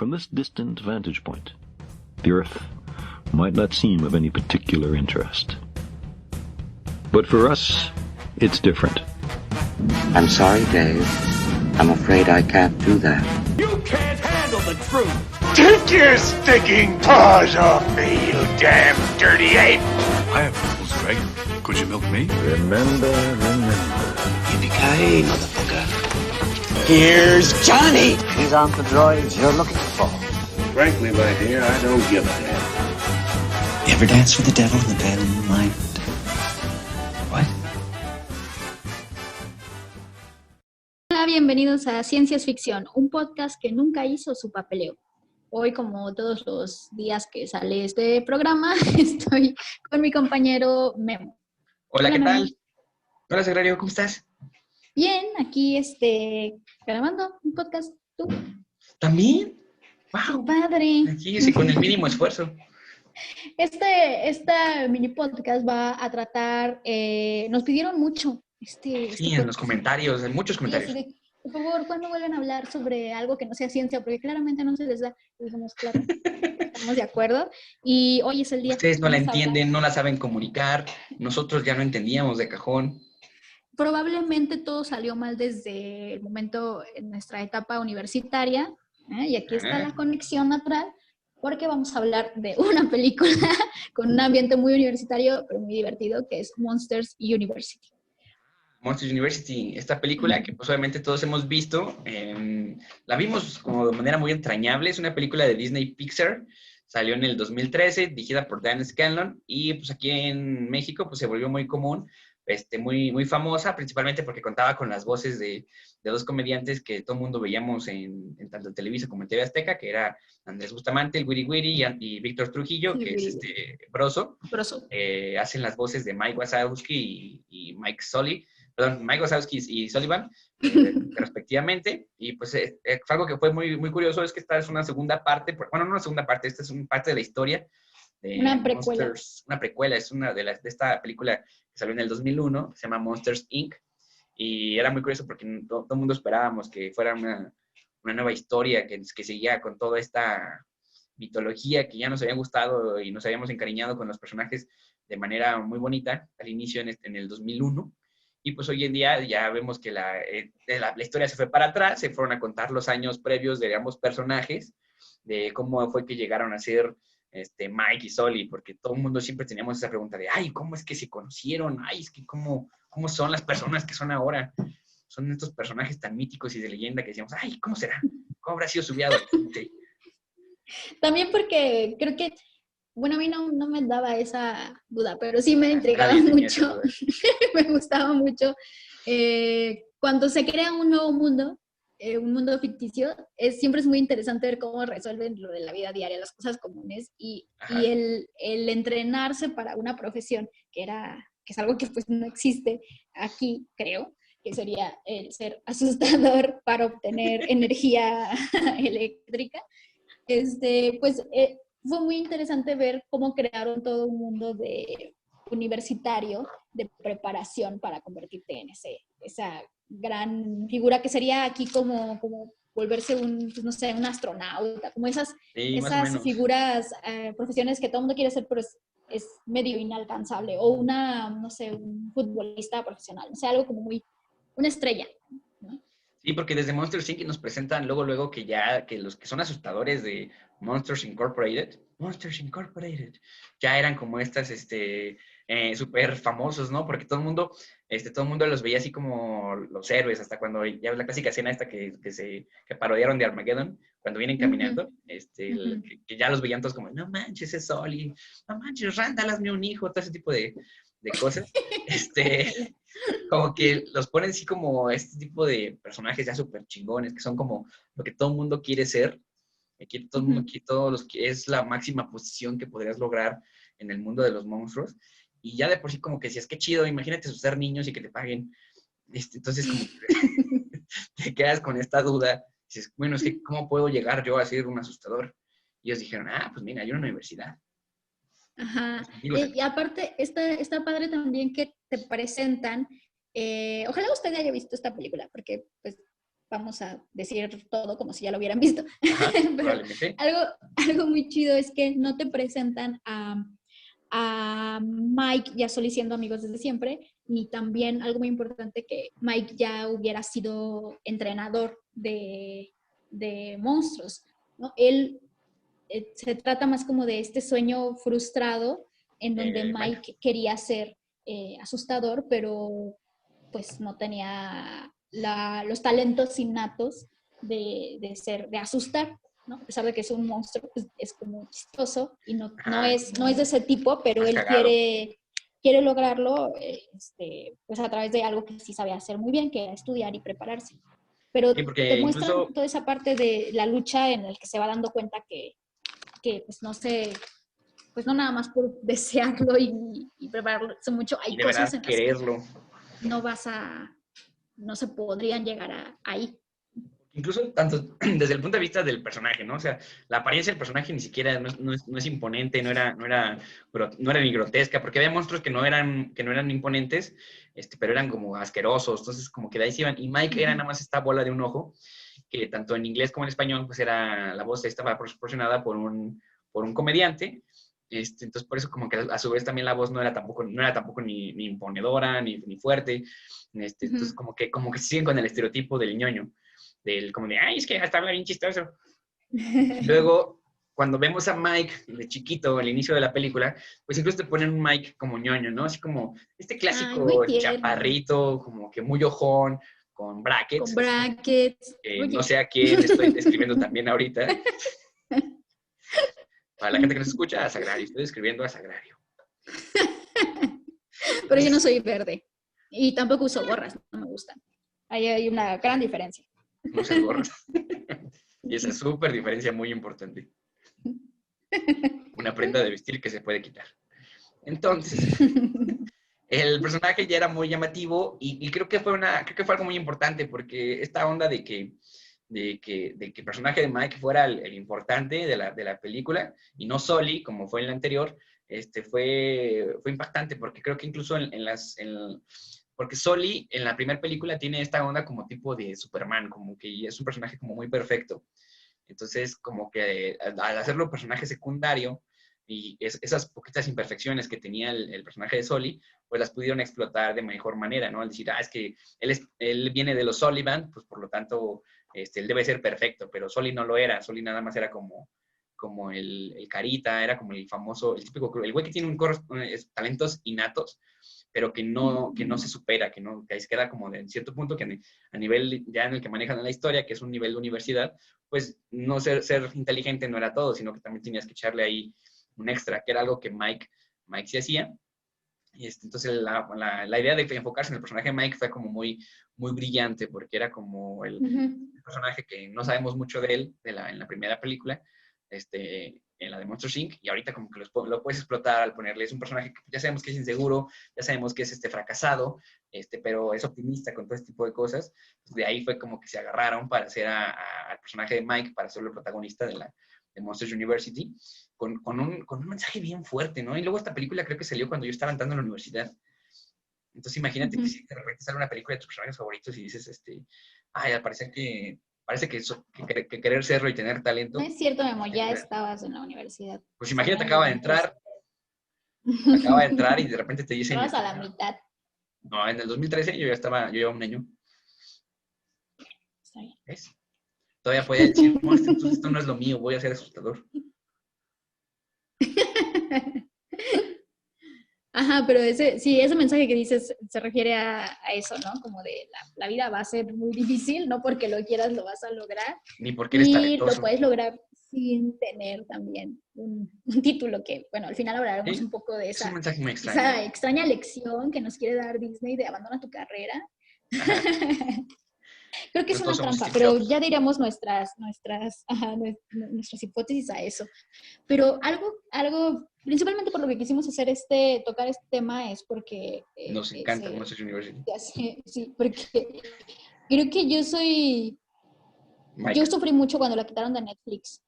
From this distant vantage point, the Earth might not seem of any particular interest. But for us, it's different. I'm sorry, Dave. I'm afraid I can't do that. You can't handle the truth! Take your stinking paws off me, you damn dirty ape! I have rules, Greg. Could you milk me? Remember. Yippee-ki-yay, motherfucker. Here's Johnny! These aren't the droids you're looking for. Frankly, my dear, I don't give a damn. You ever dance with the devil in the pale moonlight? What? Hola, bienvenidos a Ciencias Ficción, un podcast que nunca hizo su papeleo. Hoy, como todos los días que sale este programa, estoy con mi compañero Memo. Hola, ¿qué Memo. tal? Hola, Sagrario, ¿cómo estás? Bien, aquí grabando un podcast. ¿Tú? ¿También? ¡Qué ¡Wow! padre! Aquí sí, con el mínimo esfuerzo. Este mini podcast va a tratar, nos pidieron mucho. Sí, en los comentarios, en muchos comentarios. Por favor, ¿cuándo vuelven a hablar sobre algo que no sea ciencia? Porque claramente no se les da. Y dijimos, claro, estamos de acuerdo. Y hoy es el día. Ustedes no la vamos a hablar. entienden, no la saben comunicar. Nosotros ya no entendíamos de cajón. Probablemente todo salió mal desde el momento en nuestra etapa universitaria. Y aquí está la conexión natural, porque vamos a hablar de una película con un ambiente muy universitario, pero muy divertido, que es Monsters University. Monsters University, esta película que pues obviamente todos hemos visto, la vimos como de manera muy entrañable, es una película de Disney Pixar, salió en el 2013, dirigida por Dan Scanlon, y pues aquí en México pues se volvió muy común, muy famosa, principalmente porque contaba con las voces de dos comediantes que todo el mundo veíamos en tanto en Televisa como en TV Azteca, que era Andrés Bustamante, el Wiri Wiri, y Víctor Trujillo, que es Broso. Hacen las voces de Mike Wazowski y Mike Sully. Perdón, Mike Wazowski y Sullivan, respectivamente, y pues fue algo que fue muy, muy curioso, es que esta es una segunda parte, bueno, no una segunda parte, esta es una parte de la historia de Una precuela. Monsters, una precuela, es una de esta película que salió en el 2001, se llama Monsters, Inc., y era muy curioso porque todo el mundo esperábamos que fuera una nueva historia que seguía con toda esta mitología que ya nos había gustado y nos habíamos encariñado con los personajes de manera muy bonita al inicio en el 2001. Y pues hoy en día ya vemos que la historia se fue para atrás, se fueron a contar los años previos de ambos personajes, de cómo fue que llegaron a ser Mike y Sully, porque todo el mundo siempre teníamos esa pregunta de, ay, ¿cómo es que se conocieron? Ay, es que ¿cómo son las personas que son ahora? Son estos personajes tan míticos y de leyenda que decíamos, ay, ¿cómo será? ¿Cómo habrá sido su vida adolescente? También porque creo que, bueno, a mí no me daba esa duda, pero sí me intrigaba mucho, me gustaba mucho. Cuando se crea un nuevo mundo, un mundo ficticio, siempre es muy interesante ver cómo resuelven lo de la vida diaria, las cosas comunes, y el entrenarse para una profesión, que es algo que pues no existe aquí, creo, que sería el ser asustador para obtener energía eléctrica. Fue muy interesante ver cómo crearon todo un mundo universitario de preparación para convertirte en esa gran figura que sería aquí como volverse un astronauta, como esas figuras, profesiones que todo el mundo quiere ser, pero es medio inalcanzable, o un futbolista profesional, algo como una estrella, ¿no? Sí, porque desde Monsters Inc. nos presentan luego que los que son asustadores de Monsters Incorporated, ya eran como estas, súper famosos, ¿no? Porque todo el mundo los veía así como los héroes, hasta cuando ya la clásica escena esta que parodiaron de Armageddon, cuando vienen caminando, que ya los veían todos como, no manches, es Sully, no manches, Randall, hazme un hijo, todo ese tipo de cosas. Como que los ponen así como este tipo de personajes ya súper chingones, que son como lo que todo el mundo quiere ser. Aquí todo el mundo, es la máxima posición que podrías lograr en el mundo de los monstruos. Y ya de por sí como que decías, qué chido, imagínate ser niños y que te paguen. Entonces como que te quedas con esta duda. Dices, bueno, es que ¿cómo puedo llegar yo a ser un asustador? Y ellos dijeron, pues mira, hay una universidad. Ajá. Y aparte, está padre también que te presentan. Ojalá usted haya visto esta película, porque pues vamos a decir todo como si ya lo hubieran visto. Ajá, Pero probablemente. algo muy chido es que no te presentan a Mike y a Sully siendo amigos desde siempre, y también algo muy importante, que Mike ya hubiera sido entrenador de monstruos, ¿no? Él se trata más como de este sueño frustrado en donde Mike quería ser asustador, pero pues no tenía los talentos innatos de asustar, ¿no? A pesar de que es un monstruo, pues es como chistoso y no es de ese tipo, pero él quiere lograrlo pues a través de algo que sí sabía hacer muy bien, que era estudiar y prepararse. Pero Sí, porque te muestran incluso toda esa parte de la lucha en la que se va dando cuenta que pues pues no nada más por desearlo y prepararse mucho, hay de cosas verdad en las que quererlo. no se podrían llegar ahí. Incluso tanto desde el punto de vista del personaje, ¿no? O sea, la apariencia del personaje ni siquiera no es imponente, no era ni grotesca, porque había monstruos que no eran imponentes, pero eran como asquerosos, entonces como que de ahí se iban. Y Mike era nada más esta bola de un ojo, que tanto en inglés como en español, pues era, la voz estaba proporcionada por un comediante. Entonces por eso como que a su vez también la voz no era tampoco ni imponedora, ni fuerte. Entonces como que se siguen con el estereotipo del ñoño. Como de, ay, es que hasta habla bien chistoso. Luego, cuando vemos a Mike de chiquito, al inicio de la película, pues incluso te ponen un Mike como ñoño, ¿no? Así como este clásico chaparrito, como que muy ojón, con brackets. Con brackets. No sé a quién estoy describiendo también ahorita. Para la gente que nos escucha, a Sagrario. Estoy describiendo a Sagrario. Pero yo no soy verde. Y tampoco uso gorras, no me gustan. Ahí hay una gran diferencia. No usas gorras. Y esa súper diferencia muy importante. Una prenda de vestir que se puede quitar. Entonces, el personaje ya era muy llamativo y creo que fue algo muy importante, porque esta onda de que el personaje de Mike fuera el importante de la película y no Sully, como fue en la anterior, fue impactante, porque creo que incluso porque Sully en la primera película tiene esta onda como tipo de Superman, como que es un personaje como muy perfecto. Entonces, como que al hacerlo personaje secundario, y esas poquitas imperfecciones que tenía el personaje de Sully, pues las pudieron explotar de mejor manera, ¿no? Al decir, es que él viene de los Sullivan, pues por lo tanto, él debe ser perfecto, pero Sully no lo era. Sully nada más era como el carita, era como el famoso, el típico, el güey que tiene talentos innatos, pero que no se supera, que ahí se queda como en cierto punto que a nivel ya en el que manejan la historia, que es un nivel de universidad, pues no ser inteligente no era todo, sino que también tenías que echarle ahí un extra, que era algo que Mike sí hacía. Y entonces la idea de enfocarse en el personaje de Mike fue como muy, muy brillante, porque era como el personaje que no sabemos mucho de él en la primera película, en la de Monsters, Inc., y ahorita como que lo puedes explotar al ponerle, es un personaje que ya sabemos que es inseguro, ya sabemos que es fracasado, pero es optimista con todo este tipo de cosas. Entonces, de ahí fue como que se agarraron para hacer al personaje de Mike, para hacerlo el protagonista de Monsters University, con un mensaje bien fuerte, ¿no? Y luego esta película creo que salió cuando yo estaba entrando en la universidad. Entonces imagínate que si de repente sale una película de tus personajes favoritos y dices, al parecer que parece que querer serlo y tener talento. No es cierto, Memo, ya estabas en la universidad. Pues imagínate, acaba de entrar y de repente te dicen... Estabas a la mitad. No, en el 2013 yo llevaba un año. Está bien. ¿Ves? Todavía podía decir, no, entonces esto no es lo mío, voy a ser asustador. Ajá, pero ese mensaje que dices se refiere a eso, ¿no? Como de la vida va a ser muy difícil, no porque lo quieras lo vas a lograr. Ni porque eres talentoso. Y lo puedes lograr sin tener también un título que, bueno, al final hablaremos un poco de esa extraña lección que nos quiere dar Disney de abandona tu carrera. Creo que es una trampa, pero ya diremos nuestras hipótesis a eso. Pero algo, principalmente por lo que quisimos hacer tocar este tema es porque... nos encanta Monsters University. Sí, porque creo que yo sufrí mucho cuando la quitaron de Netflix.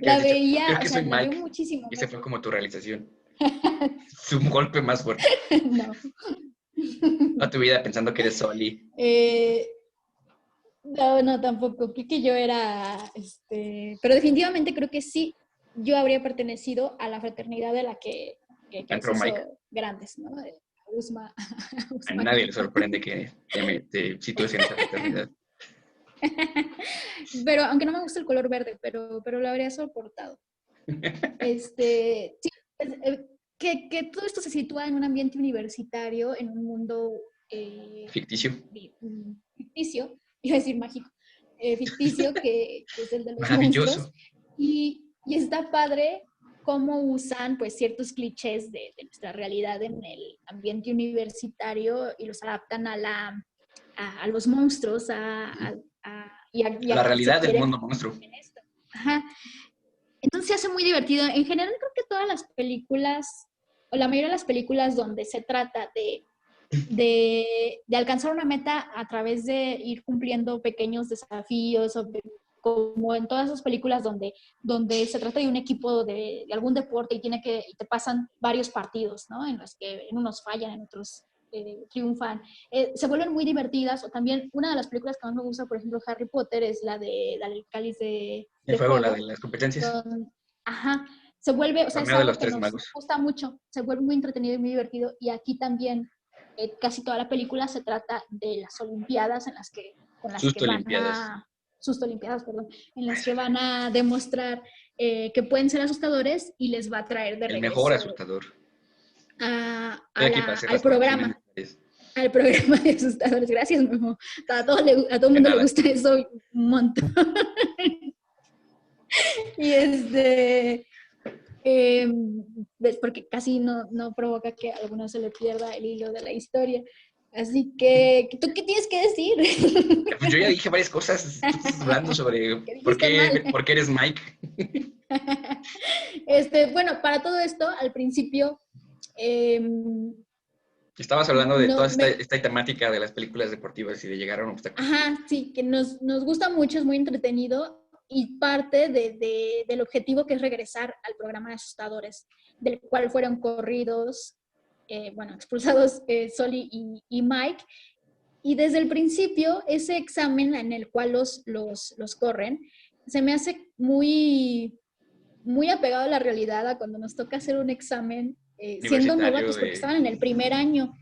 La veía, creo que soy me Mike, dio muchísimo. Y ese fue como tu realización. Es un golpe más fuerte. No. Toda tu vida pensando que eres Sully. No, tampoco. Creo que yo era, pero definitivamente creo que sí, yo habría pertenecido a la fraternidad de la que los Entró Mike. hizo grandes, ¿no? De Usma, A Usma nadie le Kiko. sorprende que te sitúes en esa fraternidad. Pero, aunque no me gusta el color verde, pero lo habría soportado. Sí, pues, que todo esto se sitúa en un ambiente universitario, en un mundo Ficticio. ficticio, iba a decir mágico, ficticio, que es el de los Maravilloso. monstruos. Y está padre cómo usan pues ciertos clichés de nuestra realidad en el ambiente universitario y los adaptan a los monstruos, y a La que se realidad del quieren mundo monstruo. en esto. Ajá. Entonces se hace muy divertido. En general creo que todas las películas, o la mayoría de las películas donde se trata de alcanzar una meta a través de ir cumpliendo pequeños desafíos, como en todas esas películas donde se trata de un equipo de algún deporte y te pasan varios partidos, ¿no? En los que en unos fallan, en otros triunfan. Se vuelven muy divertidas. O también una de las películas que más me gusta, por ejemplo, Harry Potter, es la del Cáliz De de fuego, la Fuego. de las competencias. Ajá, se vuelve, o sea, es Torneo de algo los que Tres nos Magos. gusta mucho, se vuelve muy entretenido y muy divertido. Y aquí también, casi toda la película se trata de las Olimpiadas con las que Susto van Olimpiadas. Olimpiadas, perdón, en las que van a demostrar que pueden ser asustadores y les va a traer de El mejor regreso asustador. a Estoy aquí para hacer al las conexiones programa. necesarias. Al programa de asustadores. Gracias, Memo. A todo el De mundo le nada. gusta eso un montón. Y porque casi no provoca que a alguno se le pierda el hilo de la historia. Así que, ¿tú qué tienes que decir? Pues yo ya dije varias cosas. Tú estás hablando sobre Que por dijiste mal. qué eres Mike. Bueno, para todo esto, al principio, Estabas hablando de no, toda esta temática de las películas deportivas y de llegar a un obstáculo. ajá, sí, que nos gusta mucho, es muy entretenido y parte del objetivo que es regresar al programa de asustadores, del cual fueron corridos, expulsados Soli y Mike. Y desde el principio, ese examen en el cual los corren, se me hace muy, muy apegado a la realidad, a cuando nos toca hacer un examen siendo Universitario novatos, porque estaban en el primer año.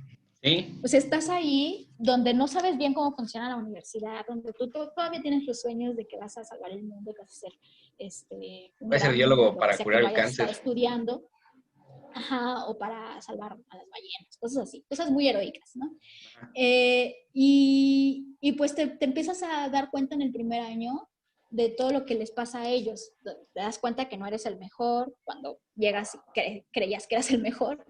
Sí, Pues estás ahí donde no sabes bien cómo funciona la universidad, donde tú todavía tienes los sueños de que vas a salvar el mundo, que vas a ser un voy a ser gran biólogo lo que para sea curar que el vayas a estar cáncer. estudiando, ajá, o para salvar a las ballenas, cosas así, cosas muy heroicas, ¿no? Y pues te empiezas a dar cuenta en el primer año de todo lo que les pasa a ellos. Te das cuenta que no eres el mejor cuando llegas y creías que eras el mejor.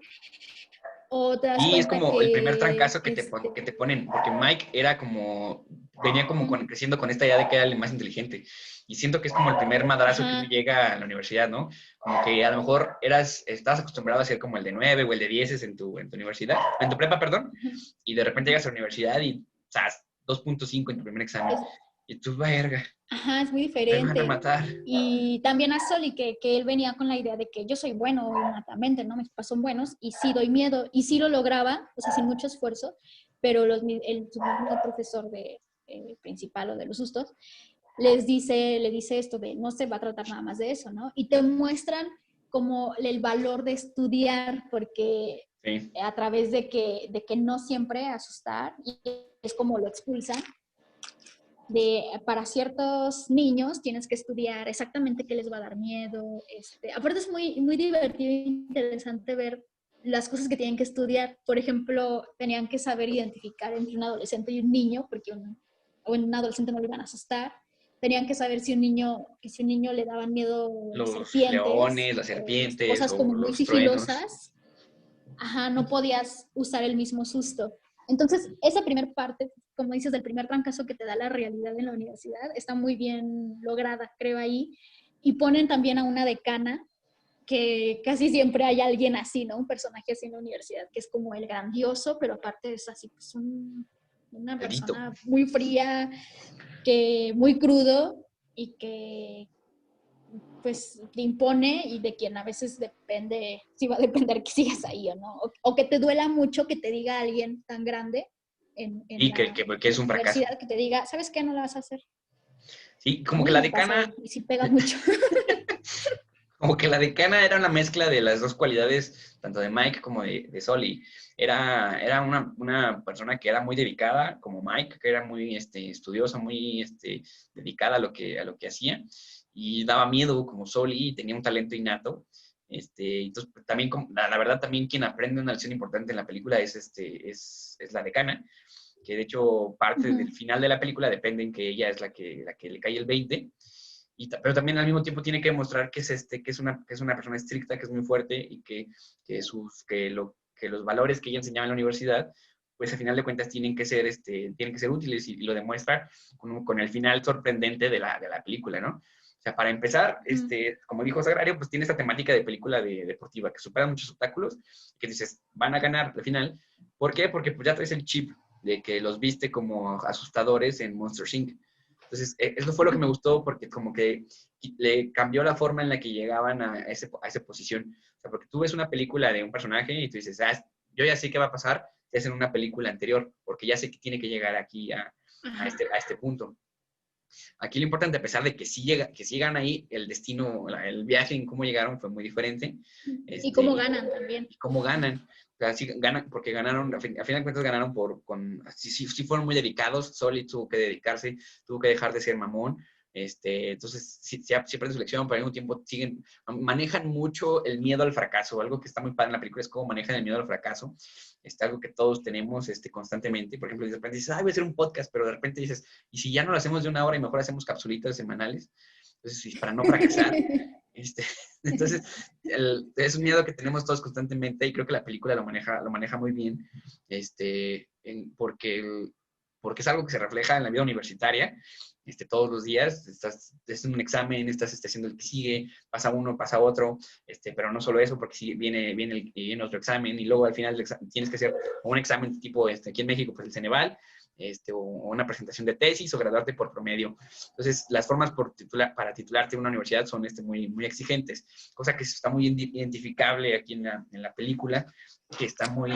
O te das Y es cuenta como el primer que trancazo que te ponen, porque Mike venía como creciendo con esta idea de que era el más inteligente. Y siento que es como el primer madrazo que uno llega a la universidad, ¿no? Como que a lo mejor estabas acostumbrado a ser como el de 9 o el de 10 en tu universidad, en tu prepa, perdón, y de repente llegas a la universidad y, ¡zas!, 2.5 en tu primer examen. Y tú, verga, ajá, es muy me van a diferente. matar. Y también a Soli, que él venía con la idea de que yo soy bueno innatamente, ¿no? Mis papás son buenos y sí doy miedo. Y sí lo lograba, o sea, sin mucho esfuerzo, pero su mismo profesor principal o de los sustos le dice esto de no se va a tratar nada más de eso, ¿no? Y te muestran como el valor de estudiar, porque Sí. a través de que no siempre asustar, y es como lo expulsan, para ciertos niños tienes que estudiar exactamente qué les va a dar miedo. Aparte es muy, muy divertido e interesante ver las cosas que tienen que estudiar. Por ejemplo, tenían que saber identificar entre un adolescente y un niño, porque un adolescente no le iban a asustar. Tenían que saber si un niño le daban miedo las Los serpientes, leones, las serpientes cosas como o muy los truenos. sigilosas. Ajá, no podías usar el mismo susto. Entonces, esa primera parte, como dices, del primer trancazo que te da la realidad en la universidad, está muy bien lograda, creo, ahí. Y ponen también a una decana, que casi siempre hay alguien así, ¿no? Un personaje así en la universidad, que es como el grandioso, pero aparte es así, pues una persona muy fría, muy crudo, y que pues te impone, y de quien a veces sí va a depender que sigas ahí o no, o que te duela mucho que te diga alguien tan grande, Y que es un fracaso. universidad que te diga, ¿sabes qué? No la vas a hacer. Sí, como que la decana... Y sí pega mucho. Como que la decana era una mezcla de las dos cualidades, tanto de Mike como de Sully. Era una persona que era muy dedicada, como Mike, que era muy estudiosa, muy dedicada a lo que hacía, y daba miedo como Sully, y tenía un talento innato. Entonces, pues, también, la verdad, también quien aprende una lección importante en la película es la decana, que de hecho parte del final de la película depende en que ella es la que le cae el 20. Pero también al mismo tiempo tiene que demostrar que es una persona estricta, que es muy fuerte y que los valores que ella enseñaba en la universidad, pues al final de cuentas tienen que ser útiles, y lo demuestra con el final sorprendente de la película, ¿no? O sea, para empezar, como dijo Sagrario, pues tiene esta temática de película deportiva, que supera muchos obstáculos, que dices, van a ganar al final. ¿Por qué? Porque pues ya traes el chip de que los viste como asustadores en Monsters, Inc. Entonces, eso fue lo que me gustó, porque como que le cambió la forma en la que llegaban a esa posición. O sea, porque tú ves una película de un personaje y tú dices, yo ya sé qué va a pasar si hacen una película anterior, porque ya sé que tiene que llegar aquí a este punto. Aquí lo importante, a pesar de que sí llegan ahí, el destino, el viaje en cómo llegaron fue muy diferente. Y cómo ganan también. Y cómo ganan. O sea, sí ganan, porque ganaron, a final de cuentas ganaron sí fueron muy dedicados. Sully tuvo que dedicarse, tuvo que dejar de ser mamón. Entonces, sí aprenden su lección, pero al mismo tiempo manejan mucho el miedo al fracaso. Algo que está muy padre en la película es cómo manejan el miedo al fracaso. Algo que todos tenemos constantemente. Por ejemplo, de repente dices, voy a hacer un podcast, pero de repente dices, ¿y si ya no lo hacemos de 1 hora y mejor hacemos capsulitas semanales? Entonces, para no fracasar. Entonces, es un miedo que tenemos todos constantemente, y creo que la película lo maneja muy bien, porque es algo que se refleja en la vida universitaria. Todos los días estás en un examen, estás haciendo el que sigue, pasa uno, pasa otro, pero no solo eso, porque sí, viene otro examen, y luego al final tienes que hacer un examen tipo, aquí en México, pues el Ceneval, o una presentación de tesis, o graduarte por promedio. Entonces, las formas para titularte en una universidad son muy, muy exigentes, cosa que está muy identificable aquí en la película, que está muy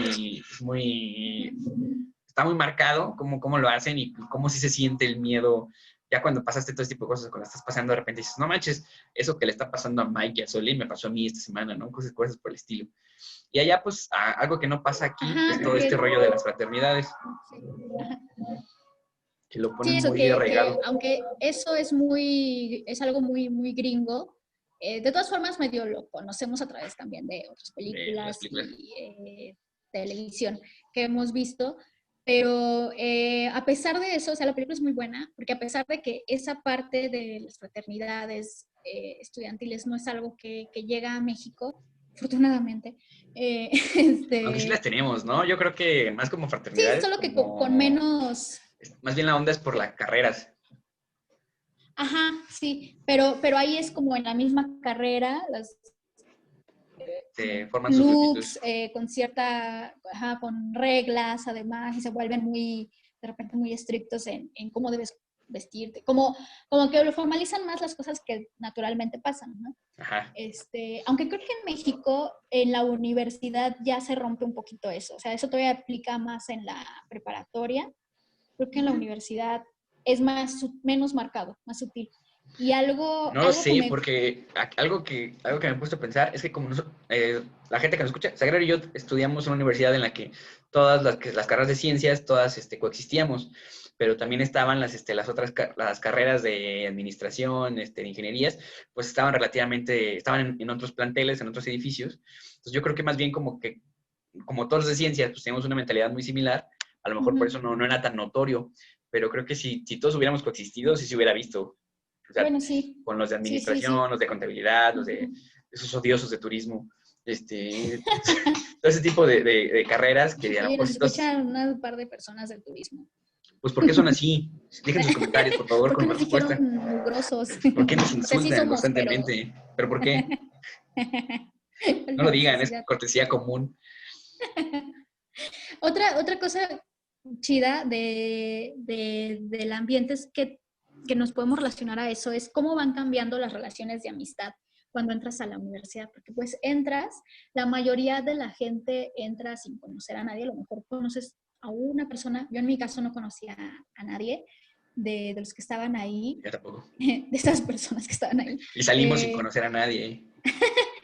marcado cómo lo hacen, y cómo sí se siente el miedo. Ya cuando pasaste todo este tipo de cosas, cuando estás pasando, de repente dices, no manches, eso que le está pasando a Mike y a Sully me pasó a mí esta semana, ¿no? Cosas por el estilo. Y allá, pues, algo que no pasa aquí es todo este rollo de las fraternidades. Que lo ponen eso muy arraigado. Aunque eso es algo muy, muy gringo, de todas formas medio lo conocemos a través también de otras películas y televisión que hemos visto. Pero a pesar de eso, o sea, la película es muy buena, porque a pesar de que esa parte de las fraternidades estudiantiles no es algo que llega a México, afortunadamente. Aunque sí las tenemos, ¿no? Yo creo que más como fraternidades. Sí, solo que con menos... Más bien la onda es por las carreras. Ajá, sí, pero ahí es como en la misma carrera, las forman sus looks con reglas además, y se vuelven de repente muy estrictos en cómo debes vestirte, como que lo formalizan más las cosas que naturalmente pasan, ¿no? Ajá. Aunque creo que en México, en la universidad ya se rompe un poquito eso, o sea, eso todavía aplica más en la preparatoria, creo que en la universidad es menos marcado, más sutil. Y no lo sé, porque algo que me he puesto a pensar es que como la gente que nos escucha, Sagrario y yo estudiamos en una universidad en la que todas las carreras de ciencias, todas coexistíamos, pero también estaban las carreras de administración, de ingenierías, pues estaban en otros planteles, en otros edificios. Entonces yo creo que más bien como todos los de ciencias, pues teníamos una mentalidad muy similar, a lo mejor por eso no era tan notorio, pero creo que si todos hubiéramos coexistido, sí se hubiera visto. O sea, bueno, sí. Con los de administración, los de contabilidad, los de esos odiosos de turismo, todo ese tipo de carreras que nos escuchan un par de personas del turismo. Pues, ¿por qué son así? Dejen sus comentarios, por favor, con respuesta. ¿Por qué nos insultan constantemente? ¿Pero por qué? No lo digan, es cortesía común. Otra cosa chida del ambiente es que nos podemos relacionar a eso, es cómo van cambiando las relaciones de amistad cuando entras a la universidad, porque pues la mayoría de la gente entra sin conocer a nadie, a lo mejor conoces a una persona, yo en mi caso no conocía a nadie de los que estaban ahí, Yo tampoco. de esas personas que estaban ahí. Y salimos sin conocer a nadie.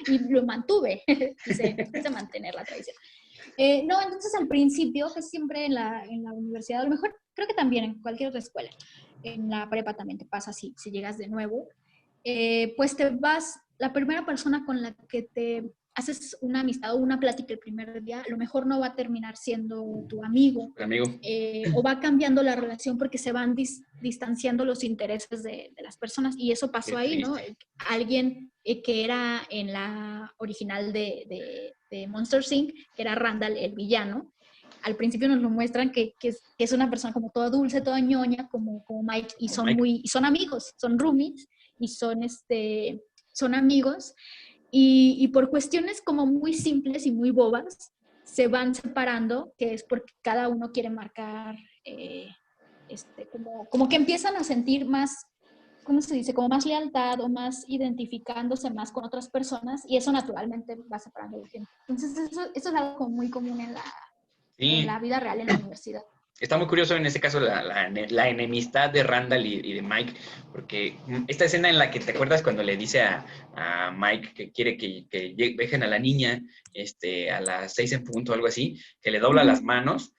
Y lo mantuve, quise mantener la tradición. No, entonces al principio, pues siempre en la universidad, a lo mejor creo que también en cualquier otra escuela, en la prepa también te pasa si llegas de nuevo, pues te vas, la primera persona con la que te haces una amistad o una plática el primer día, a lo mejor no va a terminar siendo tu amigo. Amigo. O va cambiando la relación porque se van distanciando los intereses de las personas. Y eso pasó ahí, ¿no? Alguien que era en la original de Monster Inc., que era Randall, el villano, al principio nos lo muestran que es una persona como toda dulce, toda ñoña, como Mike, y son amigos, son roomies, y son amigos. Y por cuestiones como muy simples y muy bobas, se van separando, que es porque cada uno quiere marcar, como que empiezan a sentir más, ¿cómo se dice? Como más lealtad o más identificándose más con otras personas, y eso naturalmente va separando a la gente. Entonces eso es algo muy común en la vida real, en la universidad. Está muy curioso en este caso la enemistad de Randall y de Mike, porque esta escena en la que te acuerdas cuando le dice a Mike que quiere que dejen a la niña a las 6 en punto o algo así, que le dobla las manos,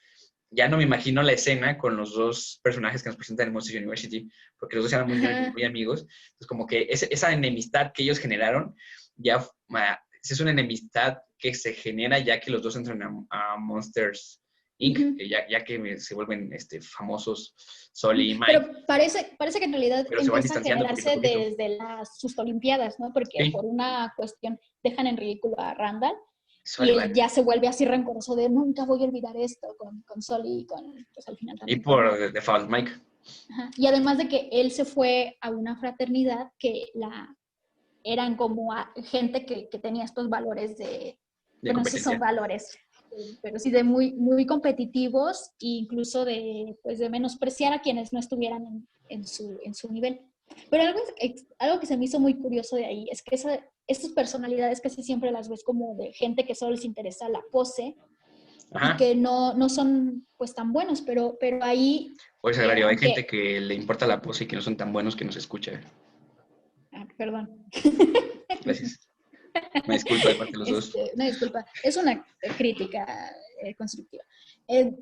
ya no me imagino la escena con los dos personajes que nos presentan en Monster University, porque los dos eran muy amigos. Entonces como que esa enemistad que ellos generaron, ya es una enemistad que se genera ya que los dos entran a Monsters Inc., que ya que se vuelven famosos Sully y Mike. Pero parece que en realidad empieza a generarse poquito. desde sus Olimpiadas, ¿no? Porque por una cuestión dejan en ridículo a Randall y él ya se vuelve así rencoroso de nunca voy a olvidar esto con Sully y pues al final también. Y por default Mike. Ajá. Y además de que él se fue a una fraternidad que eran como gente que tenía estos valores no sé si son valores, pero sí de muy, muy competitivos e incluso de menospreciar a quienes no estuvieran en su nivel. Pero algo que se me hizo muy curioso de ahí es que estas personalidades casi siempre las ves como de gente que solo les interesa la pose. Ajá. Y que no son pues tan buenos, pero ahí... Pues Agrario, hay gente que le importa la pose y que no son tan buenos que nos escucha. Perdón. Gracias. Una disculpa de parte de los dos. Una disculpa. Es una crítica constructiva.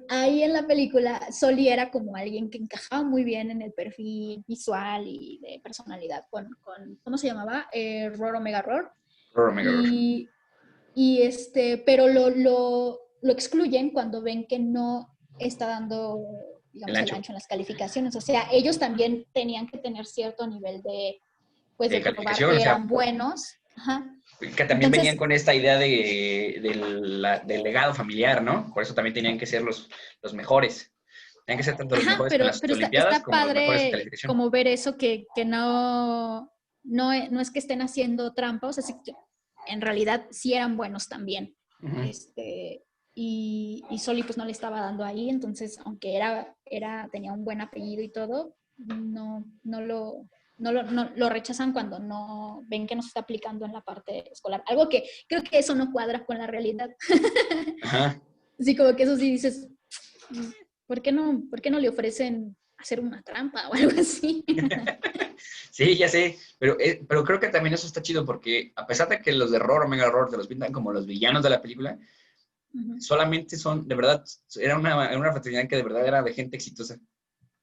Ahí en la película, Sully era como alguien que encajaba muy bien en el perfil visual y de personalidad con ¿cómo se llamaba? Roro Mega Roar. Roro Mega Roar. Pero lo excluyen cuando ven que no está dando, digamos, el ancho en las calificaciones. O sea, ellos también tenían que tener cierto nivel de probar que eran buenos. Ajá. Que también venían con esta idea del legado familiar, ¿no? Por eso también tenían que ser los mejores. Tenían que ser tanto los mejores en las Olimpiadas está como los mejores en padre calificación. Como ver eso que no es que estén haciendo trampa, o sea, sí, en realidad sí eran buenos también. Uh-huh. Y Sully pues no le estaba dando ahí, entonces aunque tenía un buen apellido y todo, no lo rechazan cuando no ven que no se está aplicando en la parte escolar. Algo que creo que eso no cuadra con la realidad. Ajá. Así como que eso sí dices, ¿por qué no le ofrecen hacer una trampa o algo así? Sí, ya sé, pero creo que también eso está chido porque a pesar de que los de Roro Mega Roar te los pintan como los villanos de la película, uh-huh, solamente son, de verdad, era una fraternidad que de verdad era de gente exitosa.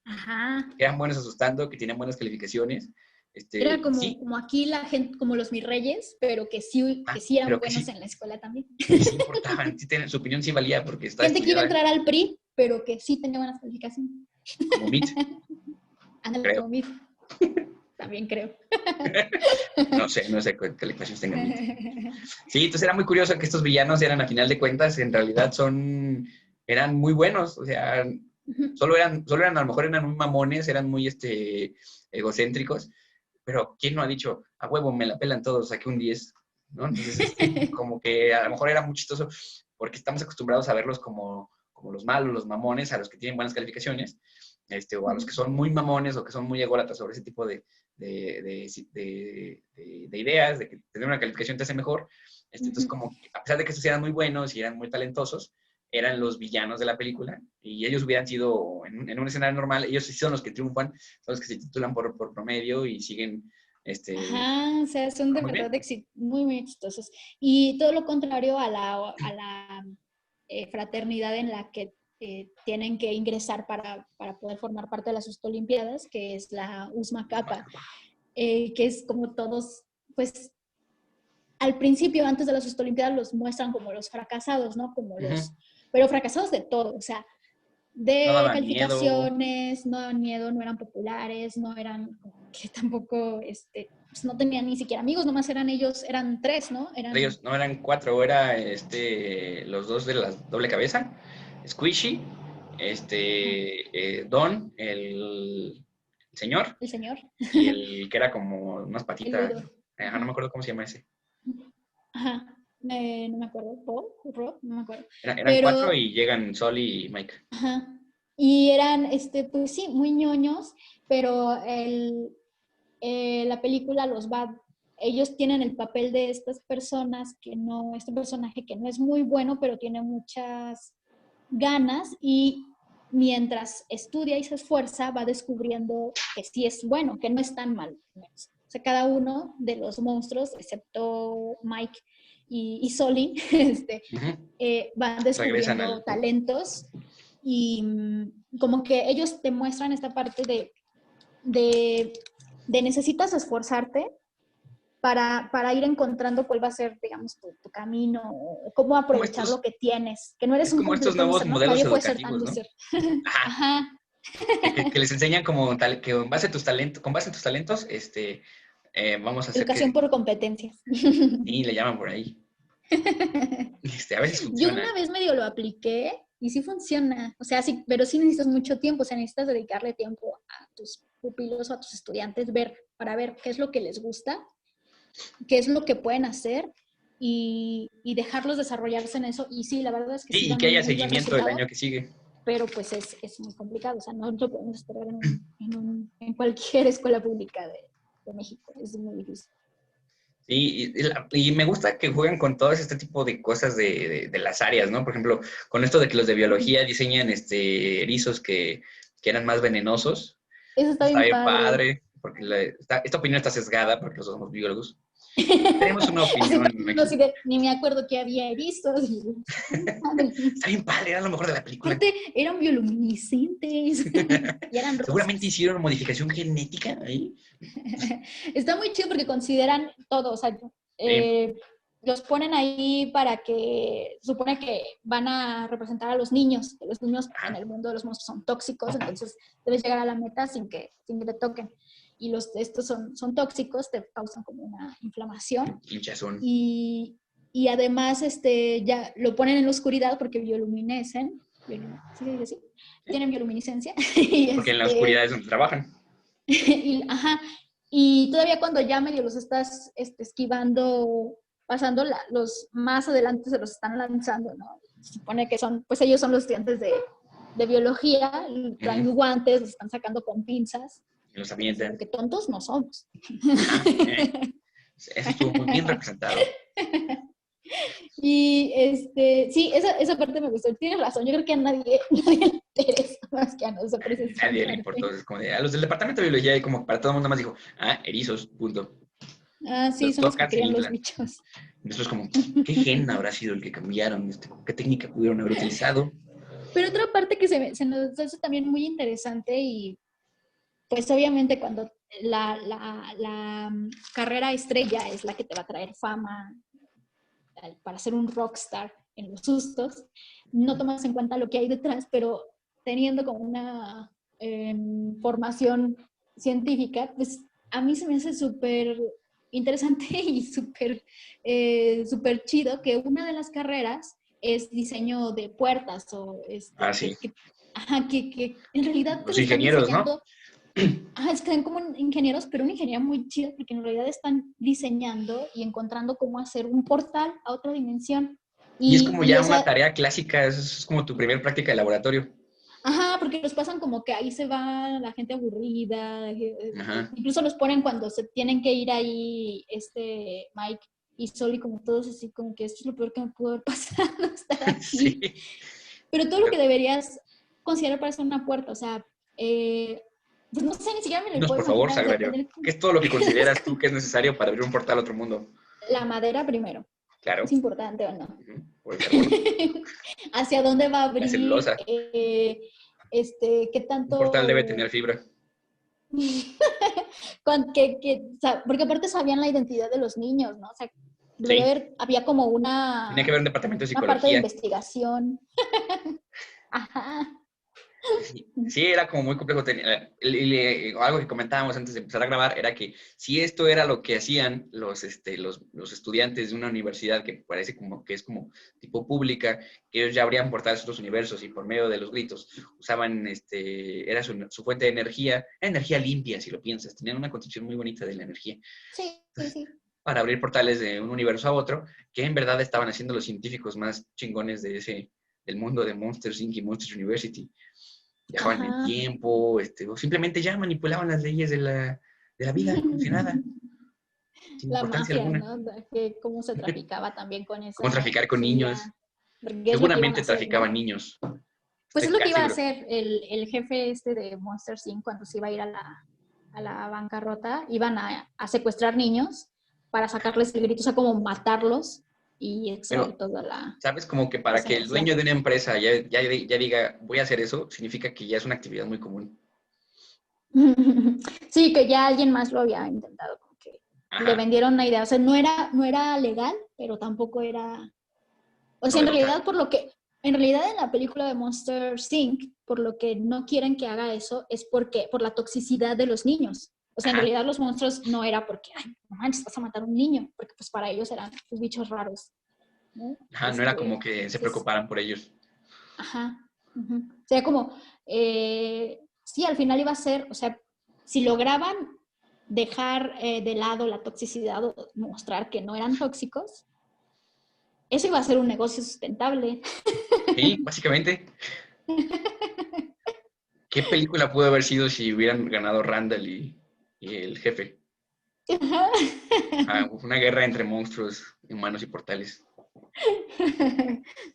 Ajá. Que eran buenos asustando, que tenían buenas calificaciones. Era como aquí la gente, como los mis reyes, pero que sí eran buenos en la escuela también. Sí importaban, su opinión sí valía porque estaba gente que iba a entrar al PRI, pero que sí tenía buenas calificaciones. Como Meet. Ándale, como Meet. También creo. No sé qué calificaciones tengan Meet. Sí, entonces era muy curioso que estos villanos eran, a final de cuentas, en realidad eran muy buenos, o sea... Solo eran, a lo mejor eran muy mamones, eran muy egocéntricos, pero ¿quién no ha dicho, a huevo, me la pelan todos, saqué un 10? ¿No? Entonces, como que a lo mejor era muy chistoso, porque estamos acostumbrados a verlos como los malos, los mamones, a los que tienen buenas calificaciones, o a los que son muy mamones o que son muy ególatras sobre ese tipo de ideas, de que tener una calificación te hace mejor. Entonces, como a pesar de que estos eran muy buenos y eran muy talentosos, eran los villanos de la película y ellos hubieran sido, en un escenario normal, ellos sí son los que triunfan, son los que se titulan por promedio y siguen... Ajá, o sea, son de verdad muy, muy exitosos. Y todo lo contrario a la fraternidad en la que tienen que ingresar para poder formar parte de las Olimpiadas, que es la Usma Kappa, que es como todos, pues, al principio, antes de las Olimpiadas, los muestran como los fracasados, ¿no? Como los, pero fracasados de todo, o sea, de No daban calificaciones, no daban miedo, no eran populares, no eran, que tampoco, pues no tenían ni siquiera amigos, nomás eran ellos, eran 3, ¿no? Ellos no eran 4, era los 2 de la doble cabeza, Squishy, Don, el señor. El señor. Y el que era como unas patitas. Ajá, no me acuerdo cómo se llama ese. Ajá, no me acuerdo. Rob, no me acuerdo. Eran 4 y llegan Sol y Mike. Ajá. Y eran, pues sí, muy ñoños, pero la película ellos tienen el papel de estas personas este personaje que no es muy bueno, pero tiene muchas ganas y mientras estudia y se esfuerza va descubriendo que sí es bueno, que no es tan mal. O sea, cada uno de los monstruos, excepto Mike y Sully, van descubriendo talentos y como que ellos te muestran esta parte de necesitas esforzarte para ir encontrando cuál va a ser, digamos, tu camino, o cómo aprovechar lo que tienes, que no eres un como estos nuevos modelos educativos, ¿no? Ajá. Que les enseñan como tal, que con base en tus talentos, vamos a hacer educación por competencias. Y le llaman por ahí. A veces funciona. Yo una vez medio lo apliqué y sí funciona, o sea, sí, pero sí necesitas mucho tiempo, o sea, necesitas dedicarle tiempo a tus pupilos o a tus estudiantes para ver qué es lo que les gusta, qué es lo que pueden hacer y dejarlos desarrollarse en eso. Y sí, la verdad es que sí, y que haya seguimiento el año que sigue. Pero pues es muy complicado, o sea, no lo podemos esperar en cualquier escuela pública de México, es muy difícil. Sí, y me gusta que juegan con todo este tipo de cosas de las áreas, ¿no? Por ejemplo, con esto de que los de biología diseñan erizos que eran más venenosos. Eso está bien padre, porque esta opinión está sesgada porque los somos biólogos. Tenemos una opinión. Ni me acuerdo que había erizos. Está bien padre, era lo mejor de la película. Aparte, eran bioluminiscentes. Y eran seguramente hicieron modificación genética ahí. Está muy chido porque consideran todo, o sea, los ponen ahí para que, supone que van a representar a los niños, que los niños en el mundo de los monstruos son tóxicos, entonces debes llegar a la meta sin que te toquen. Y estos son tóxicos, te causan como una inflamación. Hinchazón. Y además ya lo ponen en la oscuridad porque bioluminescen. ¿Sí? Tienen bioluminiscencia. Porque en la oscuridad es donde trabajan. Y todavía cuando ya medio los estás esquivando, pasando, los más adelante se los están lanzando, ¿no? Se supone que ellos son los estudiantes de biología, traen guantes, los están sacando con pinzas. Los avientan. Porque tontos no somos. Eso estuvo muy bien representado. Y sí, esa parte me gustó. Tienes razón, yo creo que a nadie le interesa más que a nosotros. Nadie le importó. Es como a los del departamento de biología, como para todo el mundo más dijo, erizos, punto. Sí, son los que crían los bichos. Después como, ¿qué gen habrá sido el que cambiaron? ¿Qué técnica pudieron haber utilizado? Pero otra parte que se nos hace también muy interesante y pues obviamente cuando la carrera estrella es la que te va a traer fama para ser un rockstar en los sustos, no tomas en cuenta lo que hay detrás, pero teniendo como una formación científica, pues a mí se me hace súper interesante y súper chido que una de las carreras es diseño de puertas o sí. Que en realidad los ingenieros, ¿no? Es que son como ingenieros, pero una ingeniería muy chida porque en realidad están diseñando y encontrando cómo hacer un portal a otra dimensión. Y es como ya una tarea clásica, es como tu primer práctica de laboratorio. Porque los pasan como que ahí se va la gente aburrida. Incluso los ponen cuando se tienen que ir ahí Mike y Sully como todos así, como que esto es lo peor que me pudo haber pasado estar aquí. Sí. pero todo lo que deberías considerar para hacer una puerta, o sea, pues no sé, ni siquiera me lo Dinos, puedo por favor, imaginar, o sea, Sagrario. ¿Qué es todo lo que consideras tú que es necesario para abrir un portal a otro mundo? la madera primero, Claro. ¿es importante o no? Ujú, por el carbono, ¿Hacia dónde va a abrir? la celulosa. ¿Qué Un tanto? portal debe tener fibra. O sea, porque aparte sabían la identidad de los niños, ¿no? O sea, Sí. había como Tenía que haber un departamento de una parte de psicología. investigación. Ajá. Sí, era como muy complejo. Algo que comentábamos antes de empezar a grabar era que si esto era lo que hacían los estudiantes de una universidad que parece como que es como tipo pública, que ellos ya abrían portales a otros universos y por medio de los gritos usaban, era su fuente de energía limpia, si lo piensas. Tenían una concepción muy bonita de la energía. Sí. Para abrir portales de un universo a otro, que en verdad estaban haciendo los científicos más chingones del mundo de Monsters, Inc. y Monsters University. Viajaban en el tiempo, o simplemente ya manipulaban las leyes de la vida, como si nada, sin La importancia mafia, alguna. ¿no? Que cómo se traficaba también con esa Cómo traficar con energía. niños. Porque es lo que iban a Seguramente hacer, traficaban ¿no? niños. Pues es Estoy lo que casi iba a seguro. hacer el jefe de Monster Inc. cuando se iba a ir a la bancarrota. Iban a secuestrar niños para sacarles el grito, o sea, como matarlos y extraer Pero, toda la ¿sabes? Como que para esa que el energía. dueño de una empresa ya diga, voy a hacer eso, significa que ya es una actividad muy común. Sí, que ya alguien más lo había intentado, como que le Ajá. vendieron una idea. O sea, no era legal, pero tampoco era... O sea, en Novedosa. realidad, en realidad en la película de Monster Inc., por lo que no quieren que haga eso es por la toxicidad de los niños. O sea, en Ajá. realidad los monstruos no era porque, ay, no manches, vas a matar a un niño, porque pues para ellos eran pues, bichos raros, ¿no? Ajá, no era como que se preocuparan por ellos. Ajá. Uh-huh. O sea, como, sí, al final iba a ser, o sea, si lograban dejar de lado la toxicidad o mostrar que no eran tóxicos, eso iba a ser un negocio sustentable. Sí, básicamente. ¿Qué película pudo haber sido si hubieran ganado Randall y el jefe? Una guerra entre monstruos, humanos y portales.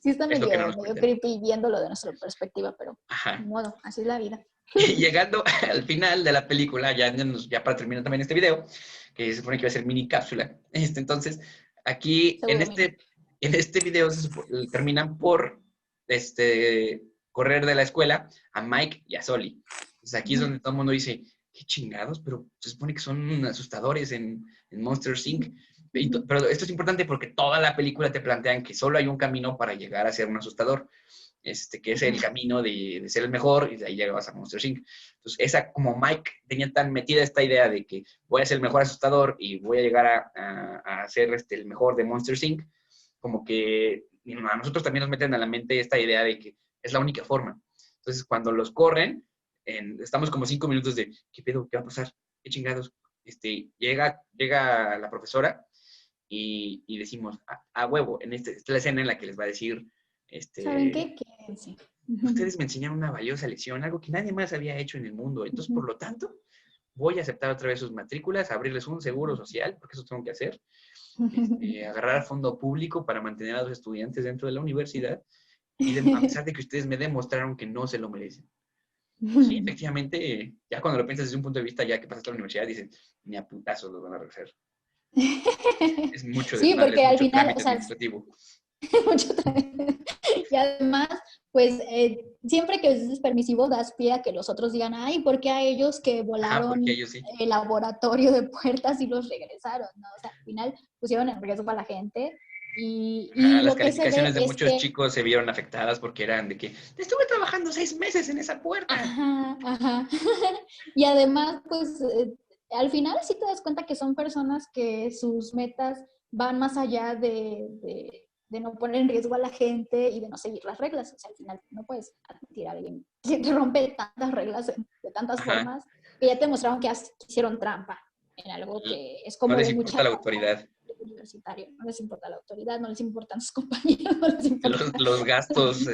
Sí, está Es lo que no medio nos cuentan. creepy viéndolo de nuestra perspectiva, pero Ajá. de modo, así es la vida. Y llegando al final de la película, ya para terminar también este video, que se supone que va a ser mini cápsula. Entonces, aquí en este video terminan por correr de la escuela a Mike y a Sully. Entonces aquí es donde todo el mundo dice, qué chingados, pero se supone que son asustadores en Monster Inc. Pero esto es importante porque toda la película te plantean que solo hay un camino para llegar a ser un asustador. Que es el camino de ser el mejor y de ahí llegas a Monster Inc. Entonces, como Mike tenía tan metida esta idea de que voy a ser el mejor asustador y voy a llegar a ser el mejor de Monster Inc., como que a nosotros también nos meten a la mente esta idea de que es la única forma. Entonces, cuando los corren, estamos como 5 minutos de, ¿qué pedo? ¿Qué va a pasar? ¿Qué chingados? Llega la profesora y decimos, a huevo, esta es la escena en la que les va a decir, ¿saben qué? Quédense. Ustedes me enseñaron una valiosa lección, algo que nadie más había hecho en el mundo. Entonces, por lo tanto, voy a aceptar otra vez sus matrículas, abrirles un seguro social, porque eso tengo que hacer. Agarrar fondo público para mantener a los estudiantes dentro de la universidad. Y a pesar de que ustedes me demostraron que no se lo merecen. Pues sí, efectivamente, ya cuando lo piensas desde un punto de vista ya que pasaste a la universidad, dices, ni a putazos los van a regresar. Es mucho sí, desmadre, porque es al mucho final, trámite o sea, administrativo. y además, pues siempre que es permisivo das pie a que los otros digan, ay, ¿por qué a ellos que volaron porque ellos sí. el laboratorio de puertas y los regresaron? ¿No? O sea, al final pusieron en riesgo a la gente y las lo que se calificaciones ve de es muchos que... chicos se vieron afectadas porque eran de que estuve trabajando 6 meses en esa puerta. Ajá. Y además, pues al final sí te das cuenta que son personas que sus metas van más allá de no poner en riesgo a la gente y de no seguir las reglas. O sea, al final no puedes admitir a alguien que te rompe tantas reglas de tantas formas que ya te mostraron que hicieron trampa en algo que es como no les de importa mucha la autoridad. Universitario. No les importa la autoridad, no les importan sus compañeros, no les importa los gastos, no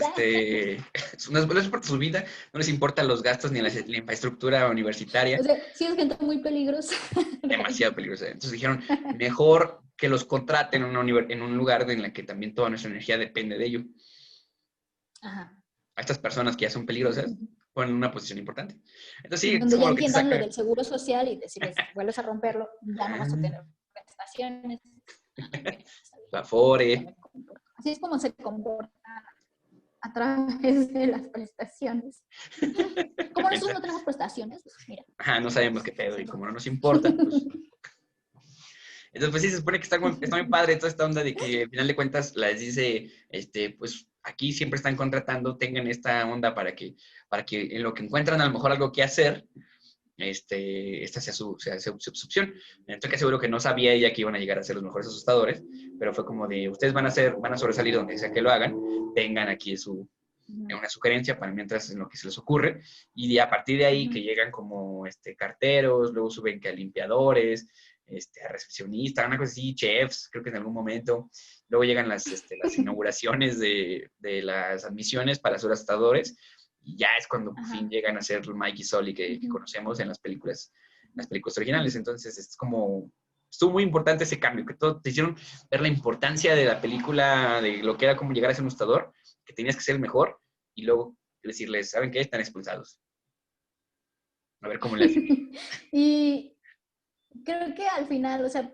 les importa su vida, no les importan los gastos ni la infraestructura universitaria. O sea, sí es gente muy peligrosa. Demasiado peligrosa. Entonces dijeron, mejor que los contraten en un lugar en el que también toda nuestra energía depende de ello. Ajá. a estas personas que ya son peligrosas, ponen en una posición importante. Entonces sí, donde es ya como lo que te entiendan lo saca. del seguro social y decirles, vuelves a romperlo, ya no vas a tener prestaciones. Afore. Así es como se comporta a través de las prestaciones. Como nosotros no tenemos prestaciones, pues mira. Ajá, no sabemos qué pedo y como no nos importa, pues... Entonces, pues sí, se supone que está muy padre toda esta onda de que al final de cuentas les dice, pues aquí siempre están contratando, tengan esta onda para que en lo que encuentran a lo mejor algo que hacer, esta sea su opción. Estoy que seguro que no sabía ella que iban a llegar a ser los mejores asustadores, pero fue como de, ustedes van a sobresalir donde sea que lo hagan, tengan aquí una sugerencia para mientras en lo que se les ocurre, y a partir de ahí que llegan como carteros, luego suben que a limpiadores, a recepcionistas, una cosa así, chefs, creo que en algún momento, luego llegan las inauguraciones de las admisiones para ser asustadores, y ya es cuando por fin llegan a ser Mike y Sully que conocemos en las películas originales. Entonces estuvo muy importante ese cambio, que todo te hicieron ver la importancia de la película, de lo que era como llegar a ser un asustador, que tenías que ser el mejor, y luego decirles, ¿saben qué? Están expulsados. A ver cómo le hacen. Y creo que al final, o sea,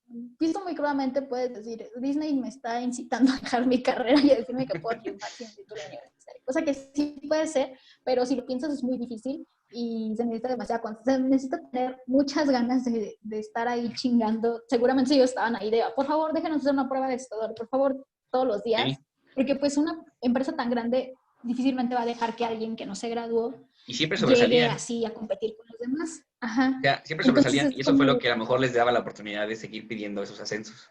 visto muy crudamente puedes decir, Disney me está incitando a dejar mi carrera y a decirme que puedo triunfar sin título universitario. Cosa que sí puede ser, pero si lo piensas es muy difícil y se necesita demasiada constancia. Se necesita tener muchas ganas de estar ahí chingando. Seguramente ellos estaban ahí de, por favor, déjenos hacer una prueba de asustador, por favor, todos los días. Sí. Porque pues una empresa tan grande difícilmente va a dejar que alguien que no se graduó y siempre sobresalían. Llegue así a competir con los demás. Ajá. O sea, siempre sobresalían. Entonces, y eso fue lo que a lo mejor les daba la oportunidad de seguir pidiendo esos ascensos.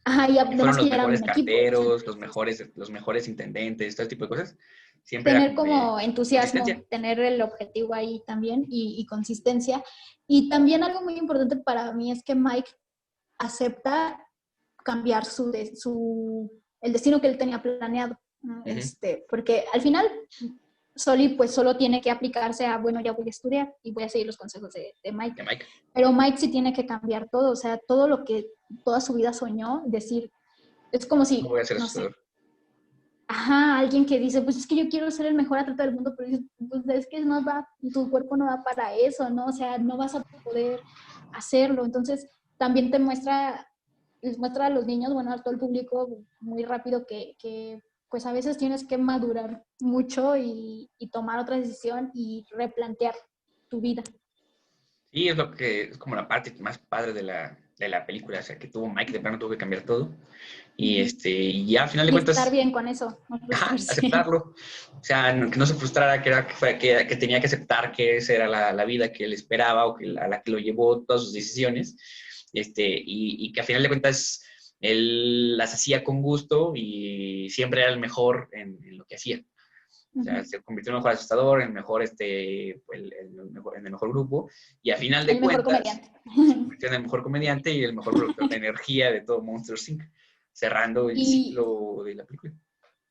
Ajá, y fueron los mejores carteros, o sea, los mejores intendentes, todo ese tipo de cosas. Siempre tener como entusiasmo, tener el objetivo ahí también y consistencia. Y también algo muy importante para mí es que Mike acepta cambiar el destino que él tenía planeado. Porque al final Sully pues solo tiene que aplicarse a, bueno, ya voy a estudiar y voy a seguir los consejos de Mike. Pero Mike sí tiene que cambiar todo, o sea, todo lo que toda su vida soñó, decir, es como si, no voy a ser sé, alguien que dice, pues es que yo quiero ser el mejor atleta del mundo, pero pues es que tu cuerpo no va para eso, ¿no? O sea, no vas a poder hacerlo. Entonces, también les muestra a los niños, bueno, a todo el público muy rápido que pues a veces tienes que madurar mucho y tomar otra decisión y replantear tu vida. Sí, es como la parte más padre de la película, o sea, que tuvo Mike, de plano tuvo que cambiar todo, y ya al final de cuentas... estar bien con eso. No aceptarlo, o sea, que no se frustrara, que tenía que aceptar que esa era la vida que él esperaba o a la que lo llevó todas sus decisiones, y que al final de cuentas él las hacía con gusto y siempre era el mejor en lo que hacía. O sea, se convirtió en el mejor asustador, en el mejor, en el mejor grupo, y al final de cuentas se convirtió en el mejor comediante y el mejor productor de energía de todo Monsters, Inc., cerrando el ciclo de la película.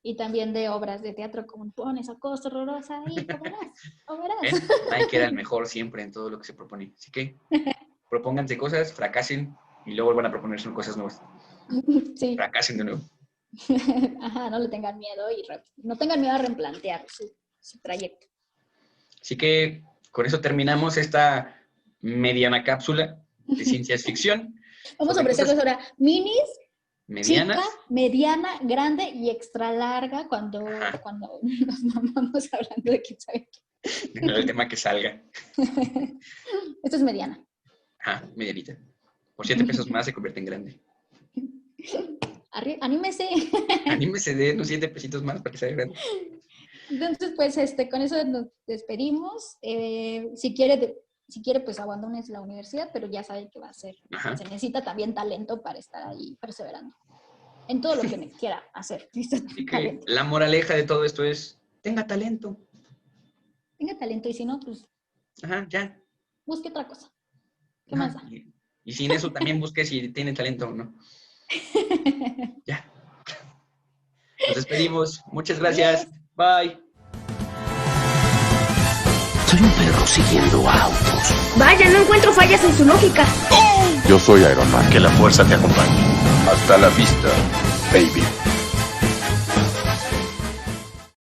Y también de obras de teatro como Pones esa cosa horrorosa y o verás. Mike era el mejor siempre en todo lo que se propone. Así que propónganse cosas, fracasen y luego vuelvan a proponerse cosas nuevas. Sí. Fracasen de nuevo. No le tengan miedo y no tengan miedo a replantear su trayecto. Así que con eso terminamos esta mediana cápsula de ciencia ficción. Vamos a ofrecerles ahora minis, medianas, chica, mediana, grande y extra larga cuando nos vamos hablando de quién sabe qué. El tema que salga. Esto es mediana. Medianita. Por 7 pesos más se convierte en grande. Anímese. Anímese de unos 7 pesitos más para que sea grande. Entonces, pues, con eso nos despedimos. Si quiere, pues, abandones la universidad, pero ya sabe que va a ser. Se necesita también talento para estar ahí perseverando en todo lo que quiera hacer. Así que la moraleja de todo esto es, tenga talento. Tenga talento, y si no, pues... ya. Busque otra cosa. ¿Qué más da? Y sin eso también busque si tiene talento o no. Ya. Nos despedimos. Muchas gracias. Bye. Soy un perro siguiendo autos. Vaya, no encuentro fallas en su lógica. Yo soy Iron Man. Que la fuerza te acompañe. Hasta la vista, baby.